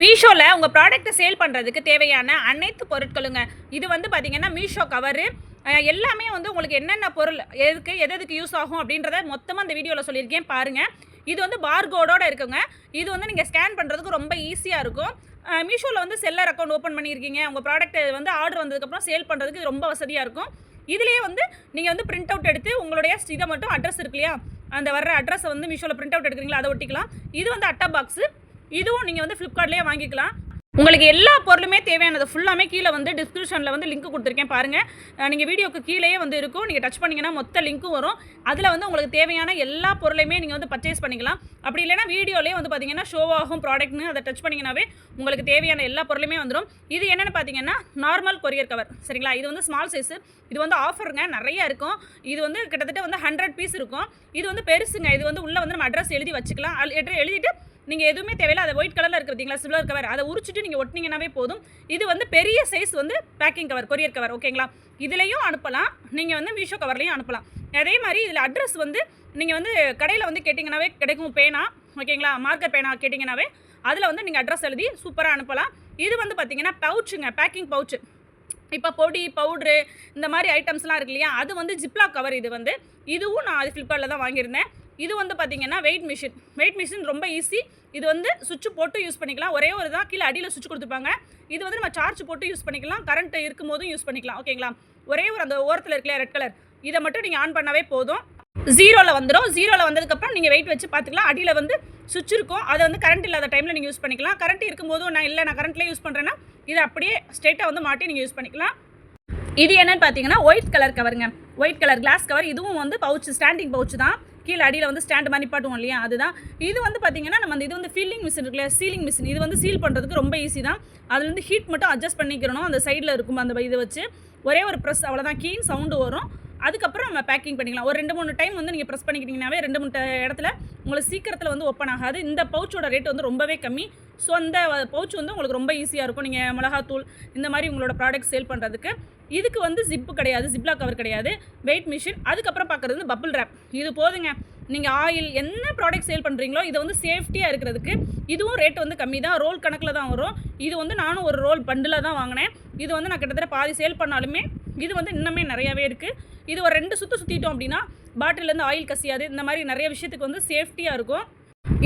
மீஷோல உங்க ப்ராடக்ட்ட சேல் பண்றதுக்கு தேவையான அனைத்து பொருட்களுங்க. இது வந்து பார்த்தீங்கன்னா, மீஷோ கவரு எல்லாமே வந்து உங்களுக்கு என்னென்ன பொருள் எதுக்கு யூஸ் ஆகும் அப்படின்றத மொத்தமா இந்த வீடியோல சொல்லியிருக்கேன் பாருங்க. இது வந்து பார்கோடோட இருக்குங்க. இது வந்து நீங்க ஸ்கேன் பண்றதுக்கு ரொம்ப ஈஸியா இருக்கும். மீஷோல வந்து செல்லர் அக்கவுண்ட் ஓப்பன் பண்ணியிருக்கீங்க. உங்க ப்ராடக்ட் வந்து ஆர்டர் வந்ததுக்கப்புறம் சேல் பண்றதுக்கு இது ரொம்ப வசதியா இருக்கும். இதுலயே வந்து நீங்க வந்து பிரிண்ட் அவுட் எடுத்து உங்களுடைய இத மட்டும் அட்ரஸ் இருக்கு இல்லையா? அந்த வர்ற அட்ரஸ வந்து மீஷோல பிரிண்ட் அவுட் எடுக்குறீங்களா, அத ஒட்டிக்கலாம். இது வந்து அட்டை பாக்ஸ். இதுவும் நீங்க வந்து Flipkartலயே வாங்கிக்கலாம். உங்களுக்கு எல்லா பொருளுமே தேவையானது ஃபுல்லாமே கீழ வந்து டிஸ்கிரிப்ஷன்ல வந்து லிங்க் குடுத்துருக்கேன் பாருங்க. நீங்க வீடியோக்கு கீழயே வந்து இருக்கும். நீங்க டச் பண்ணீங்கன்னா மொத்த லிங்க்கும் வரும். அதுல வந்து உங்களுக்கு தேவையான எல்லா பொருளையுமே நீங்க வந்து பர்ச்சேஸ் பண்ணிக்கலாம். அப்படி இல்லைனா வீடியோலயே வந்து பாத்தீங்கன்னா ஷோ ஆகும் ப்ராடக்ட்னு அதை டச் பண்ணீங்கனாவே உங்களுக்கு தேவையான எல்லா பொருளுமே வந்துரும். இது என்னன்னு பாத்தீங்கன்னா நார்மல் கொரியர் கவர். சரிங்களா? இது வந்து ஸ்மால் சைஸ். இது வந்து ஆஃபருங்க நிறைய இருக்கும். இது வந்து கிட்டத்தட்ட வந்து 100 பீஸ் இருக்கும். இது வந்து பெருசுங்க. இது வந்து உள்ள வந்து நம்ம அட்ரஸ் எழுதி வச்சுக்கலாம். எழுதிட்டு நீங்க எதுவுமே தேவையில்ல. அது ஒயிட் கலர்ல இருக்கு பாத்தீங்களா, சில்வர் கவர். அதை உரிச்சிட்டு நீங்க ஒட்டினீங்கனாவே போதும். இது வந்து பெரிய சைஸ் வந்து பேக்கிங் கவர், கொரியர் கவர். ஓகேங்களா? இதுலயும் அனுப்பலாம். நீங்க வந்து மீஷோ கவர்லயும் அனுப்பலாம். அதே மாதிரி இதுல அட்ரஸ் வந்து நீங்க வந்து கடையில வந்து கேட்டிங்கனாவே கிடைக்கும். பேனா, ஓகேங்களா, மார்க்கர் பேனா கேட்டிங்கனாவே அதுல வந்து நீங்க அட்ரஸ் எழுதி சூப்பரா அனுப்பலாம். இது வந்து பாத்தீங்கன்னா பவுச்சுங்க, பேக்கிங் பவுச். இப்போ பொடி, பவுட்ரு இந்த மாதிரி ஐட்டம்ஸ்லாம் இருக்கு இல்லையா, அது வந்து ஜிப்லாக் கவர். இது வந்து இதுவும் நான் அது Flipkartல தான் வாங்கியிருந்தேன். இது வந்து பார்த்தீங்கன்னா வெயிட் மிஷின் ரொம்ப ஈஸி. இது வந்து சுவிட்ச் போட்டு யூஸ் பண்ணிக்கலாம். ஒரே ஒரு தான் கீழே அடியில் சுவிட்ச் கொடுத்துருப்பாங்க. இது வந்து நம்ம சார்ஜ் போட்டு யூஸ் பண்ணிக்கலாம். கரண்ட் இருக்கும் போதும் யூஸ் பண்ணிக்கலாம். ஓகேங்களா? ஒரே ஒரு அந்த ஓரத்தில் இருக்கல ரெட் கலர், இதை மட்டும் நீங்கள் ஆன் பண்ணாவே போதும். ஜீரோவில் வந்துடும். ஜீரோவில் வந்ததுக்கப்புறம் நீங்கள் வெயிட் வச்சு பார்த்துக்கலாம். அடியில் வந்து சுவிட்ச் இருக்கும். அதை வந்து கரண்ட் இல்லாத டைமில் நீங்கள் யூஸ் பண்ணிக்கலாம். கரண்ட் இருக்கும்போதும் நான் கரண்ட்லேயே யூஸ் பண்ணுறேன்னா இதை அப்படியே ஸ்ட்ரெயிட்டாக வந்து மாட்டி நீங்கள் யூஸ் பண்ணிக்கலாம். இது என்னன்னு பார்த்தீங்கன்னா ஒயிட் கலர் கவருங்க. White colour glass cover. இதுவும் வந்து பவுச், ஸ்டாண்டிங் பவுச் தான். கீழே அடியில் வந்து ஸ்டாண்ட் மாதிரி நிப்பாட்டுவோம் இல்லையா, அதுதான். இது வந்து பார்த்தீங்கன்னா நம்ம இது வந்து ஃபீலிங் மிஷின் இருக்குல்ல, சீலிங் மிஷின். இது வந்து சீல் பண்ணுறதுக்கு ரொம்ப ஈஸி தான். அதில் வந்து ஹீட் மட்டும் அட்ஜஸ்ட் பண்ணிக்கிறணும். அந்த சைடில் இருக்கும் அந்த இதை வச்சு ஒரே ஒரு ப்ரெஸ், அவ்வளோதான். கீன் சவுண்டு வரும். அதுக்கப்புறம் நம்ம பேக்கிங் பண்ணிக்கலாம். ஒரு 2-3 டைம் வந்து நீங்கள் ப்ரெஸ் பண்ணிக்கிட்டீங்கன்னாவே 2-3 இடத்துல உங்களுக்கு சீக்கிரத்தில் வந்து ஓப்பன் ஆகாது. இந்த பவுச்சோட ரேட் வந்து ரொம்பவே கம்மி. ஸோ அந்த பவுச் வந்து உங்களுக்கு ரொம்ப ஈஸியாக இருக்கும். நீங்கள் மிளகாத்தூள் இந்த மாதிரி உங்களோட ப்ராடக்ட் சேல் பண்ணுறதுக்கு. இதுக்கு வந்து ஜிப்பு கிடையாது, ஜிப்லாக் கவர் கிடையாது, வெயிட் மிஷின். அதுக்கப்புறம் பார்க்குறது வந்து பபிள் ரேப். இது போதுங்க. நீங்கள் ஆயில் என்ன ப்ராடக்ட் சேல் பண்ணுறீங்களோ இதை வந்து சேஃப்டியாக இருக்கிறதுக்கு. இதுவும் ரேட் வந்து கம்மி தான், ரோல் கணக்கில் தான் வரும். இது வந்து நானும் ஒரு ரோல் பண்டில் தான் வாங்கினேன். இது வந்து நான் கிட்டத்தட்ட பாதி சேல் பண்ணாலுமே இது வந்து இன்னுமே நிறையாவே இருக்குது. இது ஒரு 2 சுற்றிட்டோம் அப்படின்னா பாட்டிலேருந்து ஆயில் கசியாது. இந்த மாதிரி நிறைய விஷயத்துக்கு வந்து சேஃப்டியாக இருக்கும்.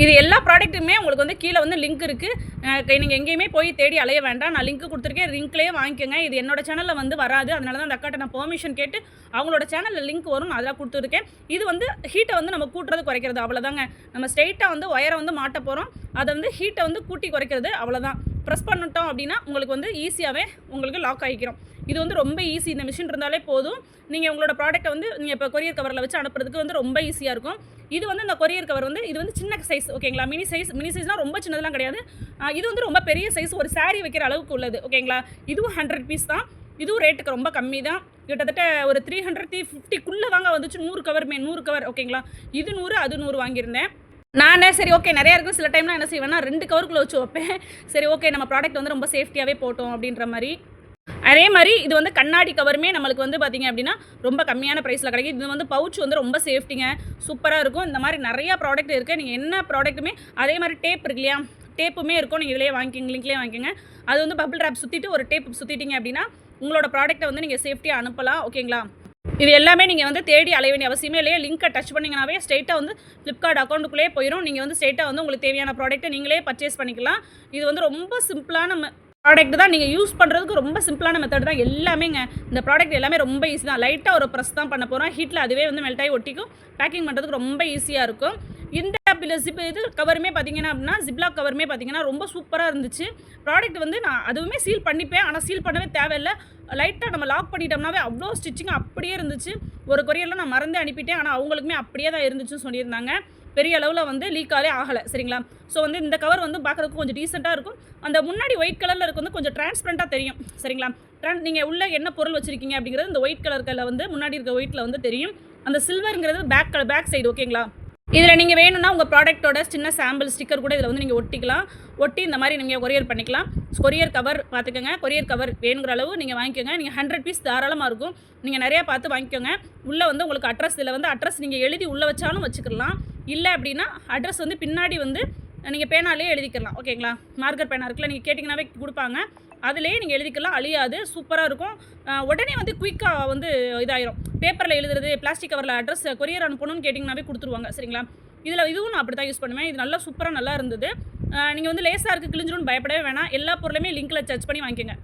இது எல்லா ப்ராடக்ட்டுமே உங்களுக்கு வந்து கீழே வந்து லிங்க் இருக்குது. நீங்கள் எங்கேயுமே போய் தேடி அலைய வேண்டாம். நான் லிங்க் கொடுத்துருக்கேன். லிங்க்லேயே வாங்கிக்கோங்க. இது என்னோட சேனலில் வந்து வராது. அதனால தான் அந்த அக்காட்ட நான் பெர்மிஷன் கேட்டு அவங்களோட சேனலில் லிங்க் வரும், நான் அதெல்லாம் கொடுத்துருக்கேன். இது வந்து ஹீட்டை வந்து நம்ம கூட்டுறது குறைக்கிறது, அவ்வளோதாங்க. நம்ம ஸ்ட்ரெயிட்டாக வந்து ஒயரை வந்து மாட்ட போகிறோம். அதை வந்து ஹீட்டை வந்து கூட்டி குறைக்கிறது, அவ்வளோதான். ப்ரெஸ் பண்ணிட்டோம் அப்படின்னா உங்களுக்கு வந்து ஈஸியாகவே உங்களுக்கு லாக் ஆகிக்கிறோம். இது வந்து ரொம்ப ஈஸி. இந்த மிஷின் இருந்தாலே போதும். நீங்கள் உங்களோட ப்ராடக்ட்டை வந்து நீங்கள் இப்போ கொரியர் கவரில் வச்சு அனுப்புறதுக்கு வந்து ரொம்ப ஈஸியாக இருக்கும். இது வந்து இந்த கொரியர் கவர் வந்து இது வந்து சின்ன சைஸ். ஓகேங்களா? மினி சைஸ்னால் ரொம்ப சின்னதெல்லாம் கிடையாது. இது வந்து ரொம்ப பெரிய சைஸ், ஒரு சாரீ வைக்கிற அளவுக்கு உள்ளது. ஓகேங்களா? இதுவும் 100 பீஸ் தான். இதுவும் ரேட்டுக்கு ரொம்ப கம்மி தான். கிட்டத்தட்ட ஒரு 350 தாங்க வந்துச்சு. 100 கவர். ஓகேங்களா? இது 100, அது 100 வாங்கியிருந்தேன் நான். சரி, ஓகே, நிறையா இருக்கும். சில டைம்லாம் என்ன செய்வேன்னா 2 கவருக்குள்ளே வச்சு வைப்பேன். சரி, ஓகே, நம்ம ப்ராடக்ட் வந்து ரொம்ப சேஃப்டியாகவே போட்டோம் அப்படின்ற மாதிரி. அதே மாதிரி இது வந்து கண்ணாடி கவருமே நம்மளுக்கு வந்து பார்த்திங்க அப்படின்னா ரொம்ப கம்மியான ப்ரைஸில் கிடைக்கும். இது வந்து பவுச் வந்து ரொம்ப சேஃப்டிங்க, சூப்பராக இருக்கும். இந்த மாதிரி நிறையா ப்ராடக்ட் இருக்குது. நீங்கள் என்ன ப்ராடக்ட்டுமே அதே மாதிரி டேப் இருக்கு இல்லையா, டேப்புமே இருக்கும். நீங்கள் இதிலே வாங்கிக்கிங்க, லிங்க்லேயே வாங்கிக்கோங்க. அது வந்து பபிள் ரேப் சுற்றிட்டு ஒரு டேப் சுற்றிட்டிங்க அப்படின்னா உங்களோட ப்ராடக்ட்டை வந்து நீங்கள் சேஃப்டியாக அனுப்பலாம். ஓகேங்களா? இது எல்லாமே நீங்கள் வந்து தேடி அலைய வேண்டிய அவசியமே இல்லையா. லிங்க்கை டச் பண்ணிங்கனாவே ஸ்ட்ரெயிட்டாக வந்து Flipkart அக்கௌண்ட்டுக்குள்ளே போயிடும். நீங்கள் வந்து ஸ்ட்ரெயிட்டாக வந்து உங்களுக்கு தேவையான ப்ராடக்ட்டை நீங்களே பர்ச்சேஸ் பண்ணிக்கலாம். இது வந்து ரொம்ப சிம்பிளான ப்ராடக்ட் தான். நீங்கள் யூஸ் பண்ணுறதுக்கு ரொம்ப சிம்பிளான மெத்தட் தான் எல்லாமேங்க. இந்த ப்ராடக்ட் எல்லாமே ரொம்ப ஈஸி தான். லைட்டாக ஒரு ப்ரெஸ் தான் பண்ண போகிறோம். ஹீட்டில் அதுவே வந்து மெல்ட் ஆகி ஒட்டிக்கும். பேக்கிங் பண்ணுறதுக்கு ரொம்ப ஈஸியாக இருக்கும். இந்த இது கவருமே பார்த்தீங்கன்னா அப்படின்னா ஜிப்லாக் கவருமே பார்த்தீங்கன்னா ரொம்ப சூப்பராக இருந்துச்சு. ப்ராடக்ட் வந்து நான் அதுவுமே சீல் பண்ணிப்பேன். ஆனால் சீல் பண்ணவே தேவையில்லை. லைட்டாக நம்ம லாக் பண்ணிட்டோம்னாவே அவ்வளோ ஸ்டிச்சிங் அப்படியே இருந்துச்சு. ஒரு கொரியரில் நான் மறந்தே அனுப்பிட்டேன். ஆனால் அவங்களுக்குமே அப்படியே தான் இருந்துச்சுன்னு சொல்லியிருந்தாங்க. பெரிய அளவில் வந்து லீக்காலே ஆகலை. சரிங்களா? ஸோ வந்து இந்த கவர் வந்து பார்க்குறதுக்கு கொஞ்சம் டீசெண்டாக இருக்கும். அந்த முன்னாடி ஒயிட் கலரில் இருக்கு வந்து கொஞ்சம் டிரான்ஸ்பரண்ட்டாக தெரியும். சரிங்களா? நீங்கள் உள்ள என்ன பொருள் வச்சுருக்கீங்க அப்படிங்கிறது இந்த ஒயிட் கலரில் வந்து முன்னாடி இருக்க ஒயிட்டில் வந்து தெரியும். அந்த சில்வருங்கிறது பேக் சைடு. ஓகேங்களா? இதில் நீங்கள் வேணும்னா உங்கள் ப்ராடக்ட்டோட சின்ன சாம்பிள் ஸ்டிக்கர் கூட இதில் வந்து நீங்கள் ஒட்டிக்கலாம். ஒட்டி இந்த மாதிரி நீங்கள் கொரியர் பண்ணிக்கலாம். கொரியர் கவர் பார்த்துக்கோங்க. கொரியர் கவர் வேணுங்கிற அளவு நீங்கள் வாங்கிக்கோங்க. நீங்கள் 100 பீஸ் தாராளமாக இருக்கும். நீங்கள் நிறையா பார்த்து வாங்கிக்கோங்க. உள்ளே வந்து உங்களுக்கு அட்ரஸ், இதில் வந்து அட்ரஸ் நீங்கள் எழுதி உள்ளே வச்சாலும் வச்சுக்கலாம். இல்லை அப்படின்னா அட்ரஸ் வந்து பின்னாடி வந்து நீங்கள் பேனாலே எழுதிக்கலாம். ஓகேங்களா? மார்க்கர் பேனா இருக்குல்ல, நீங்கள் கேட்டிங்கனாவே கொடுப்பாங்க. அதிலேயே நீங்கள் எழுதிக்கலாம், அழியாது, சூப்பராக இருக்கும். உடனே வந்து குயிக்காக வந்து இதாயிரும். பேப்பரில் எழுதுறது, பிளாஸ்டிக் கவரில் அட்ரஸ் கொரியர் அனுப்பணும்னு கேட்டிங்கனாவே கொடுத்துருவாங்க. சரிங்களா? இதுவும் நான் அப்படி தான் யூஸ் பண்ணுவேன். இது நல்லா சூப்பராக நல்லா இருந்தது. நீங்கள் வந்து லேசாக இருக்குது கிழிஞ்சிரும்னு பயப்படவே வேணாம். எல்லா பொருளுமே லிங்க்கில் சர்ச் பண்ணி வாங்கிக்கோங்க.